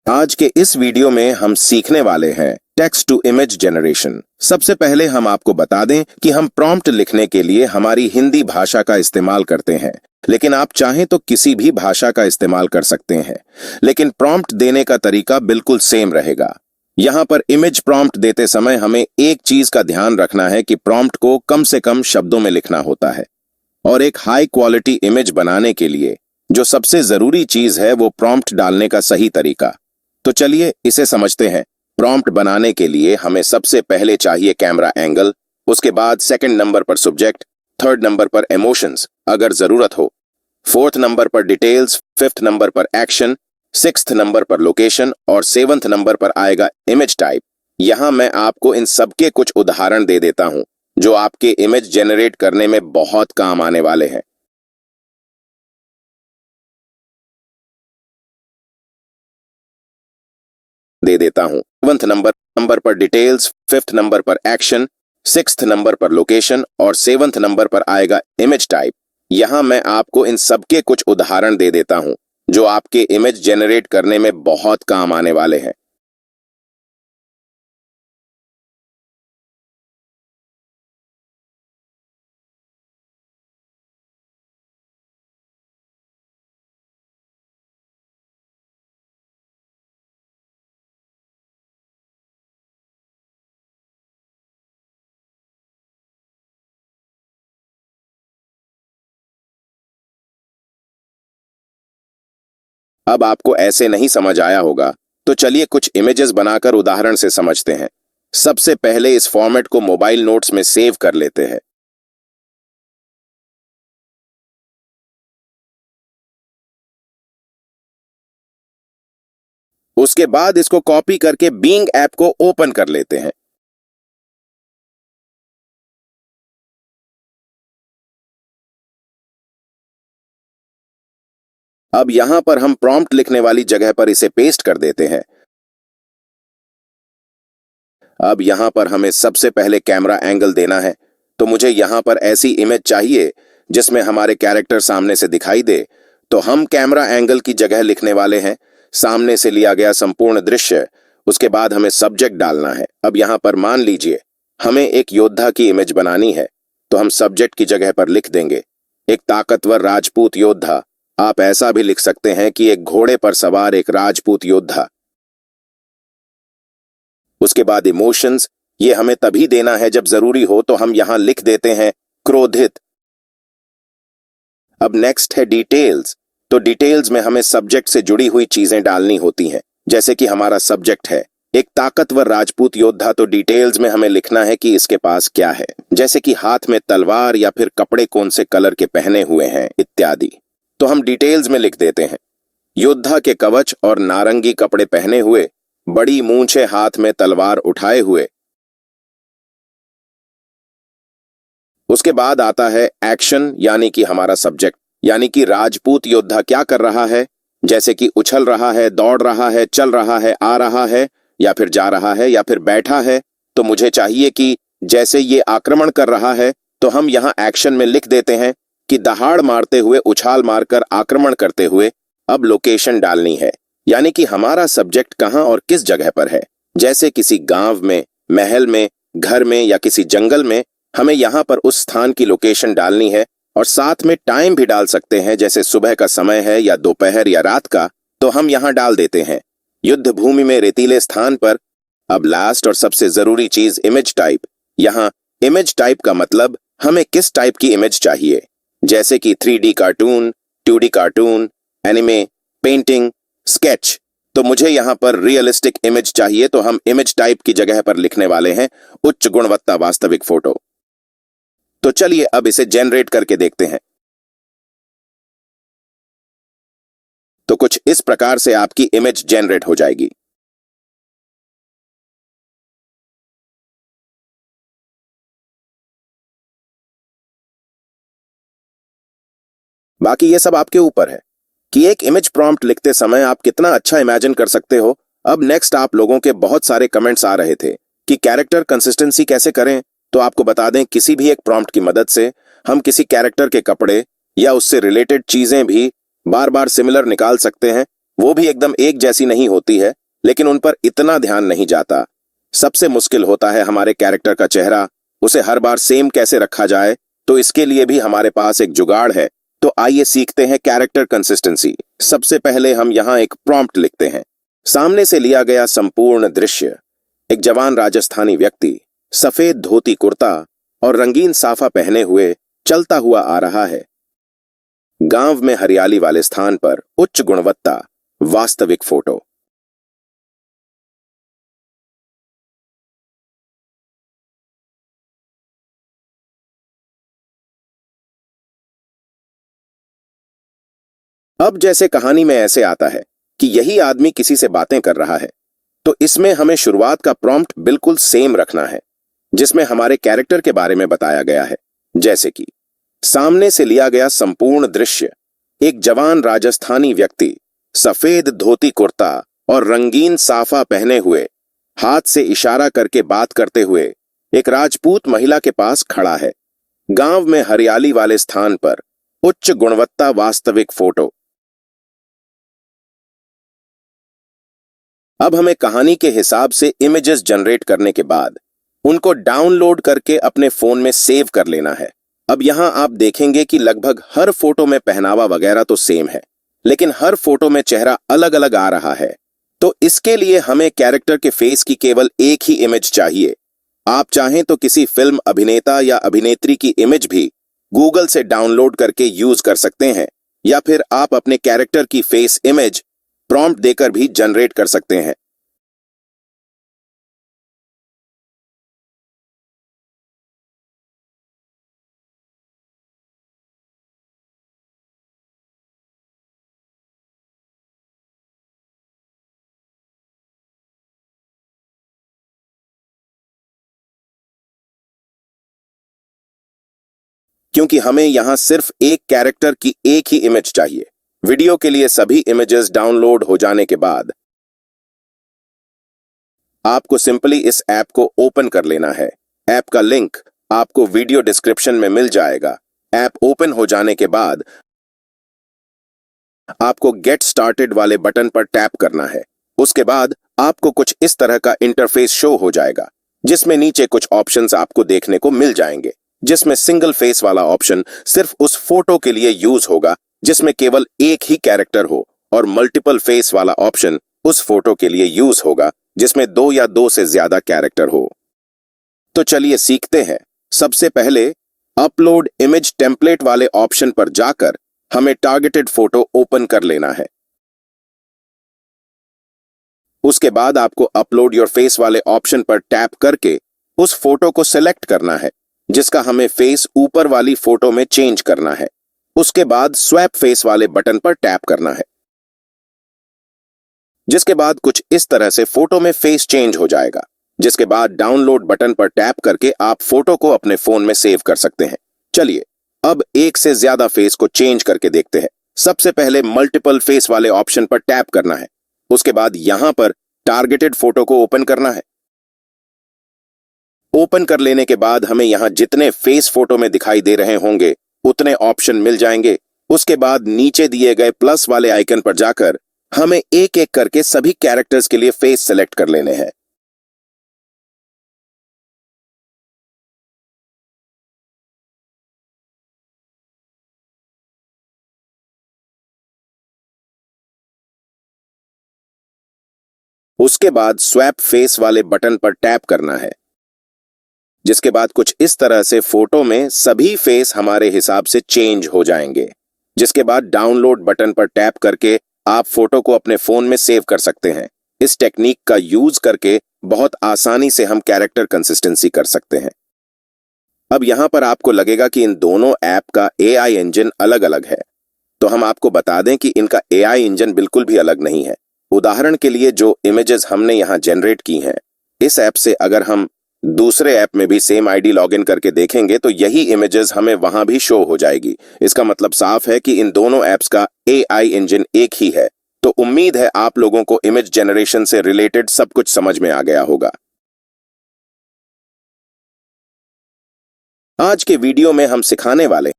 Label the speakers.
Speaker 1: आज के इस वीडियो में हम सीखने वाले हैं टेक्स्ट टू इमेज जनरेशन। सबसे पहले हम आपको बता दें कि हम प्रॉम्प्ट लिखने के लिए हमारी हिंदी भाषा का इस्तेमाल करते हैं, लेकिन आप चाहें तो किसी भी भाषा का इस्तेमाल कर सकते हैं, लेकिन प्रॉम्प्ट देने का तरीका बिल्कुल सेम रहेगा। यहाँ पर इमेज प्रॉम्प्ट देते समय हमें एक चीज का ध्यान रखना है कि प्रॉम्प्ट को कम से कम शब्दों में लिखना होता है, और एक हाई क्वालिटी इमेज बनाने के लिए जो सबसे जरूरी चीज है वो प्रॉम्प्ट डालने का सही तरीका। तो चलिए इसे समझते हैं। प्रॉम्प्ट बनाने के लिए हमें सबसे पहले चाहिए कैमरा एंगल, उसके बाद सेकंड नंबर पर सब्जेक्ट, थर्ड नंबर पर इमोशंस अगर जरूरत हो, फोर्थ नंबर पर डिटेल्स, फिफ्थ नंबर पर एक्शन, सिक्स्थ नंबर पर लोकेशन और सेवंथ नंबर पर आएगा इमेज टाइप। यहां मैं आपको इन सबके कुछ उदाहरण दे देता हूं जो आपके इमेज जनरेट करने में बहुत काम आने वाले हैं। सेवंथ नंबर पर डिटेल्स, फिफ्थ नंबर पर एक्शन, सिक्स्थ नंबर पर लोकेशन और सेवंथ नंबर पर आएगा इमेज टाइप। यहां मैं आपको इन सबके कुछ उदाहरण दे देता हूं जो आपके इमेज जनरेट करने में बहुत काम आने वाले हैं। अब आपको ऐसे नहीं समझ आया होगा, तो चलिए कुछ इमेजेस बनाकर उदाहरण से समझते हैं। सबसे पहले इस फॉर्मेट को मोबाइल नोट्स में सेव कर लेते हैं। उसके बाद इसको कॉपी करके बीइंग ऐप को ओपन कर लेते हैं। अब यहां पर हम प्रॉम्प्ट लिखने वाली जगह पर इसे पेस्ट कर देते हैं। अब यहां पर हमें सबसे पहले कैमरा एंगल देना है, तो मुझे यहां पर ऐसी इमेज चाहिए जिसमें हमारे कैरेक्टर सामने से दिखाई दे। तो हम कैमरा एंगल की जगह लिखने वाले हैं सामने से लिया गया संपूर्ण दृश्य। उसके बाद हमें सब्जेक्ट डालना है। अब यहां पर मान लीजिए हमें एक योद्धा की इमेज बनानी है, तो हम सब्जेक्ट की जगह पर लिख देंगे एक ताकतवर राजपूत योद्धा। आप ऐसा भी लिख सकते हैं कि एक घोड़े पर सवार एक राजपूत योद्धा। उसके बाद इमोशंस, ये हमें तभी देना है जब जरूरी हो, तो हम यहां लिख देते हैं क्रोधित। अब नेक्स्ट है डिटेल्स। तो डिटेल्स में हमें सब्जेक्ट से जुड़ी हुई चीजें डालनी होती हैं। जैसे कि हमारा सब्जेक्ट है एक ताकतवर राजपूत योद्धा, तो डिटेल्स में हमें लिखना है कि इसके पास क्या है, जैसे कि हाथ में तलवार या फिर कपड़े कौन से कलर के पहने हुए हैं इत्यादि। तो हम डिटेल्स में लिख देते हैं योद्धा के कवच और नारंगी कपड़े पहने हुए, बड़ी मूंछें, हाथ में तलवार उठाए हुए। उसके बाद आता है एक्शन, यानी कि हमारा सब्जेक्ट, यानी कि राजपूत योद्धा क्या कर रहा है, जैसे कि उछल रहा है, दौड़ रहा है, चल रहा है, आ रहा है, या फिर जा रहा है, या फिर बैठा है। तो मुझे चाहिए कि जैसे ये आक्रमण कर रहा है, तो हम यहां एक्शन में लिख देते हैं कि दहाड़ मारते हुए, उछाल मारकर आक्रमण करते हुए। अब लोकेशन डालनी है, यानी कि हमारा सब्जेक्ट कहां और किस जगह पर है, जैसे किसी गांव में, महल में, घर में या किसी जंगल में। हमें यहां पर उस स्थान की लोकेशन डालनी है, और साथ में टाइम भी डाल सकते हैं, जैसे सुबह का समय है या दोपहर या रात का, तो हम यहां डाल देते हैं युद्ध भूमि में रेतीले स्थान पर। अब लास्ट और सबसे जरूरी चीज इमेज टाइप। यहां इमेज टाइप का मतलब हमें किस टाइप की इमेज चाहिए, जैसे कि 3D cartoon, 2D cartoon, anime, painting, sketch. तो मुझे यहां पर रियलिस्टिक इमेज चाहिए, तो हम इमेज टाइप की जगह पर लिखने वाले हैं उच्च गुणवत्ता वास्तविक फोटो। तो चलिए अब इसे जनरेट करके देखते हैं। तो कुछ इस प्रकार से आपकी इमेज जनरेट हो जाएगी। बाकी ये सब आपके ऊपर है कि एक इमेज प्रॉम्प्ट लिखते समय आप कितना अच्छा इमेजिन कर सकते हो। अब नेक्स्ट, आप लोगों के बहुत सारे कमेंट्स आ रहे थे कि कैरेक्टर कंसिस्टेंसी कैसे करें। तो आपको बता दें, किसी भी एक प्रॉम्प्ट की मदद से हम किसी कैरेक्टर के कपड़े या उससे रिलेटेड चीजें भी बार बार सिमिलर निकाल सकते हैं, वो भी एकदम एक जैसी नहीं होती है, लेकिन उन पर इतना ध्यान नहीं जाता। सबसे मुश्किल होता है हमारे कैरेक्टर का चेहरा, उसे हर बार सेम कैसे रखा जाए। तो इसके लिए भी हमारे पास एक जुगाड़ है। तो आइए सीखते हैं कैरेक्टर कंसिस्टेंसी। सबसे पहले हम यहाँ एक प्रॉम्प्ट लिखते हैं। सामने से लिया गया संपूर्ण दृश्य, एक जवान राजस्थानी व्यक्ति सफेद धोती कुर्ता और रंगीन साफा पहने हुए चलता हुआ आ रहा है। गांव में हरियाली वाले स्थान पर उच्च गुणवत्ता वास्तविक फोटो। अब जैसे कहानी में ऐसे आता है कि यही आदमी किसी से बातें कर रहा है, तो इसमें हमें शुरुआत का प्रॉम्प्ट बिल्कुल सेम रखना है, जिसमें हमारे कैरेक्टर के बारे में बताया गया है। जैसे कि सामने से लिया गया संपूर्ण दृश्य, एक जवान राजस्थानी व्यक्ति सफेद धोती कुर्ता और रंगीन साफा पहने हुए हाथ से इशारा करके बात करते हुए एक राजपूत महिला के पास खड़ा है। गांव में हरियाली वाले स्थान पर उच्च गुणवत्ता वास्तविक फोटो। अब हमें कहानी के हिसाब से इमेजेस जनरेट करने के बाद उनको डाउनलोड करके अपने फोन में सेव कर लेना है। अब यहां आप देखेंगे कि लगभग हर फोटो में पहनावा वगैरह तो सेम है, लेकिन हर फोटो में चेहरा अलग अलग आ रहा है। तो इसके लिए हमें कैरेक्टर के फेस की केवल एक ही इमेज चाहिए। आप चाहें तो किसी फिल्म अभिनेता या अभिनेत्री की इमेज भी गूगल से डाउनलोड करके यूज कर सकते हैं, या फिर आप अपने कैरेक्टर की फेस इमेज प्रॉम्प्ट देकर भी जनरेट कर सकते हैं। क्योंकि हमें यहां सिर्फ एक कैरेक्टर की एक ही इमेज चाहिए। वीडियो के लिए सभी इमेजेस डाउनलोड हो जाने के बाद आपको सिंपली इस ऐप को ओपन कर लेना है। ऐप का लिंक आपको वीडियो डिस्क्रिप्शन में मिल जाएगा। ऐप ओपन हो जाने के बाद आपको गेट स्टार्टेड वाले बटन पर टैप करना है। उसके बाद आपको कुछ इस तरह का इंटरफेस शो हो जाएगा, जिसमें नीचे कुछ ऑप्शंस आपको देखने को मिल जाएंगे, जिसमें सिंगल फेस वाला ऑप्शन सिर्फ उस फोटो के लिए यूज होगा जिसमें केवल एक ही कैरेक्टर हो, और मल्टीपल फेस वाला ऑप्शन उस फोटो के लिए यूज होगा जिसमें दो या दो से ज्यादा कैरेक्टर हो। तो चलिए सीखते हैं। सबसे पहले अपलोड इमेज टेम्पलेट वाले ऑप्शन पर जाकर हमें टारगेटेड फोटो ओपन कर लेना है। उसके बाद आपको अपलोड योर फेस वाले ऑप्शन पर टैप करके उस फोटो को सिलेक्ट करना है जिसका हमें फेस ऊपर वाली फोटो में चेंज करना है। उसके बाद स्वैप फेस वाले बटन पर टैप करना है, जिसके बाद कुछ इस तरह से फोटो में फेस चेंज हो जाएगा। जिसके बाद डाउनलोड बटन पर टैप करके आप फोटो को अपने फोन में सेव कर सकते हैं। चलिए अब एक से ज्यादा फेस को चेंज करके देखते हैं। सबसे पहले मल्टीपल फेस वाले ऑप्शन पर टैप करना है। उसके बाद यहां पर टारगेटेड फोटो को ओपन करना है। ओपन कर लेने के बाद हमें यहां जितने फेस फोटो में दिखाई दे रहे होंगे उतने ऑप्शन मिल जाएंगे। उसके बाद नीचे दिए गए प्लस वाले आइकन पर जाकर हमें एक एक करके सभी कैरेक्टर्स के लिए फेस सेलेक्ट कर लेने हैं। उसके बाद स्वैप फेस वाले बटन पर टैप करना है, जिसके बाद कुछ इस तरह से फोटो में सभी फेस हमारे हिसाब से चेंज हो जाएंगे। जिसके बाद डाउनलोड बटन पर टैप करके आप फोटो को अपने फोन में सेव कर सकते हैं। इस टेक्निक का यूज करके बहुत आसानी से हम कैरेक्टर कंसिस्टेंसी कर सकते हैं। अब यहां पर आपको लगेगा कि इन दोनों ऐप का एआई इंजन अलग अलग है, तो हम आपको बता दें कि इनका एआई इंजन बिल्कुल भी अलग नहीं है। उदाहरण के लिए जो इमेजेस हमने यहां जनरेट की हैं, इस ऐप से अगर हम दूसरे ऐप में भी सेम आईडी लॉगिन करके देखेंगे तो यही इमेजेस हमें वहां भी शो हो जाएगी। इसका मतलब साफ है कि इन दोनों ऐप्स का एआई इंजन एक ही है। तो उम्मीद है आप लोगों को इमेज जनरेशन से रिलेटेड सब कुछ समझ में आ गया होगा। आज के वीडियो में हम सिखाने वाले